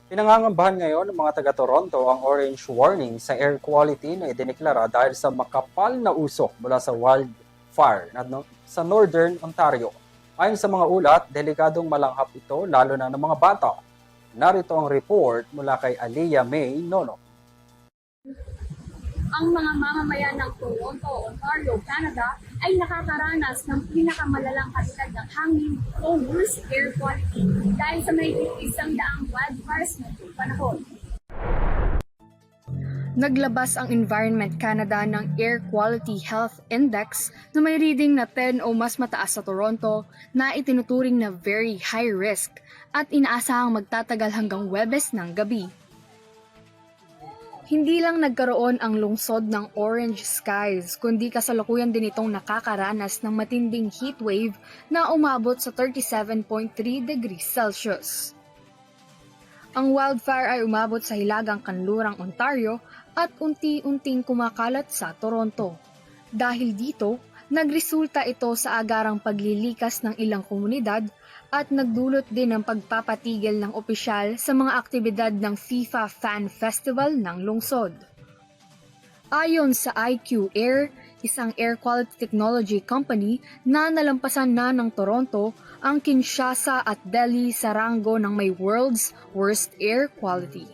Pinangangambahan ngayon ng mga taga-Toronto ang orange warning sa air quality na idineklara dahil sa makapal na usok mula sa wildfire sa Northern Ontario. Ayon sa mga ulat, delikadong malanghap ito lalo na ng mga bata. Narito ang report mula kay Aliyah May Nono. Ang mga mamamayan ng Toronto, Ontario, Canada ay nakakaranas ng pinakamalalang kalidad ng hangin o worst air quality dahil sa may 100 wildfires ngayong panahon. Naglabas ang Environment Canada ng Air Quality Health Index na may reading na 10 o mas mataas sa Toronto na itinuturing na very high risk at inaasahang magtatagal hanggang Huwebes ng gabi. Hindi lang nagkaroon ang lungsod ng orange skies, kundi kasalukuyan din itong nakakaranas ng matinding heatwave na umabot sa 37.3 degrees Celsius. Ang wildfire ay umabot sa hilagang kanlurang Ontario at unti-unting kumakalat sa Toronto. Dahil dito, nagresulta ito sa agarang paglilikas ng ilang komunidad at nagdulot din ng pagpapatigil ng opisyal sa mga aktibidad ng FIFA Fan Festival ng lungsod. Ayon sa IQ Air, isang air quality technology company na nalampasan na ng Toronto, ang Kinshasa at Delhi sa ranggo ng may world's worst air quality.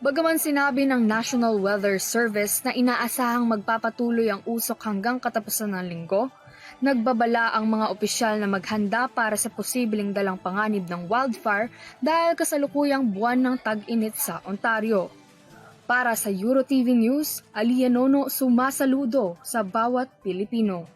Bagaman sinabi ng National Weather Service na inaasahang magpapatuloy ang usok hanggang katapusan ng linggo, nagbabala ang mga opisyal na maghanda para sa posibleng dalang panganib ng wildfire dahil kasalukuyang buwan ng tag-init sa Ontario. Para sa EuroTV News, Aliyah Nono sumasaludo sa bawat Pilipino.